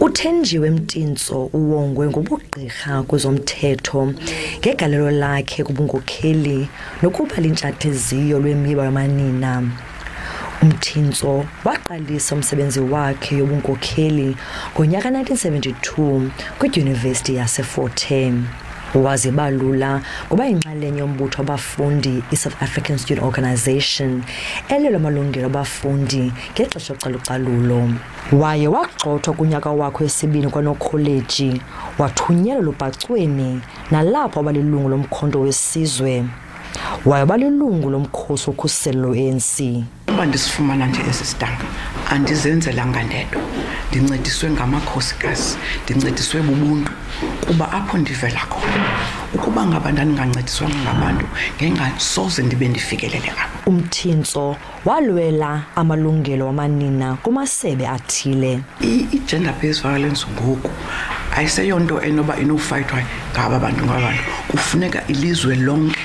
uThenjiwe Mtintso uwongwe ngobugqirha kwezomthetho ngegalelo lakhe kubunkokheli nokuba lintshathiziyo lwemiba yamanina. UMtintso waqalisa umsebenzi wakhe yobunkokheli ngonyaka 1972 kwidyunivesithi yaseFort Hare. Wazibalula ngoba inxalenye yombutho wabafundi iSouth African Student Organisation elwela amalungelo abafundi ngexesha localucalulo. Waye wagxothwa kunyaka wakhe wesibini kwanokholeji, wathunyelwa lubhacweni nalapho abalilungu lomkhonto wesizwe. Waye balilungu lomkhosi wokhuselo ANC. Uba ndisifumana nje esistanga andizenzelanga ndedwa, ndincediswe ngamakhosikazi, ndincediswe bubuntu kuba apho ndivela khona ukuba ngaba ndandingancediswanga ngabantu ngengasoze ndibe ndifikelele apho. UMtintso walwela amalungelo wamanina kumasebe athile. I-gender based violence ngoku ayiseyonto enoba inofayithwa ngaba bantu ngabantu, kufuneka ilizwe lonke,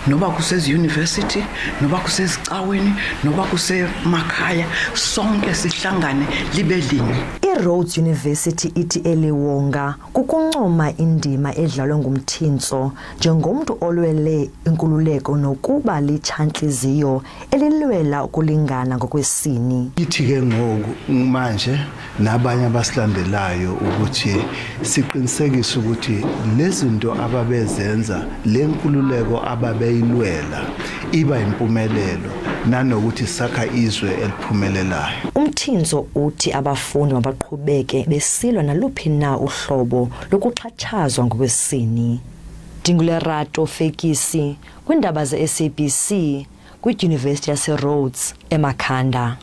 noba kuseziyunivesithi, noba kusezicaweni, noba kusemakhaya, sonke sihlangane libe linye. iRhodes University ithi eliwonga kukuncoma indima edlalwe ngumtintso njengomntu olwele inkululeko nokuba litshantliziyo elilwela ukulingana ngokwesini. Ithi ke ngoku manje nabanye abasilandelayo ukuthi siqinisekise ukuthi lezinto ababezenza lenkululeko ababeyilwela iba impumelelo nanokuthi sakha izwe eliphumelelayo. UMtintso uthi abafundi mabaqhubeke besilwa naluphi na uhlobo lokuxhatshazwa ngokwesini. Dingulerato Fekisi kwindaba ze SABC kwidyunivesithi yaseRhodes eMakhanda.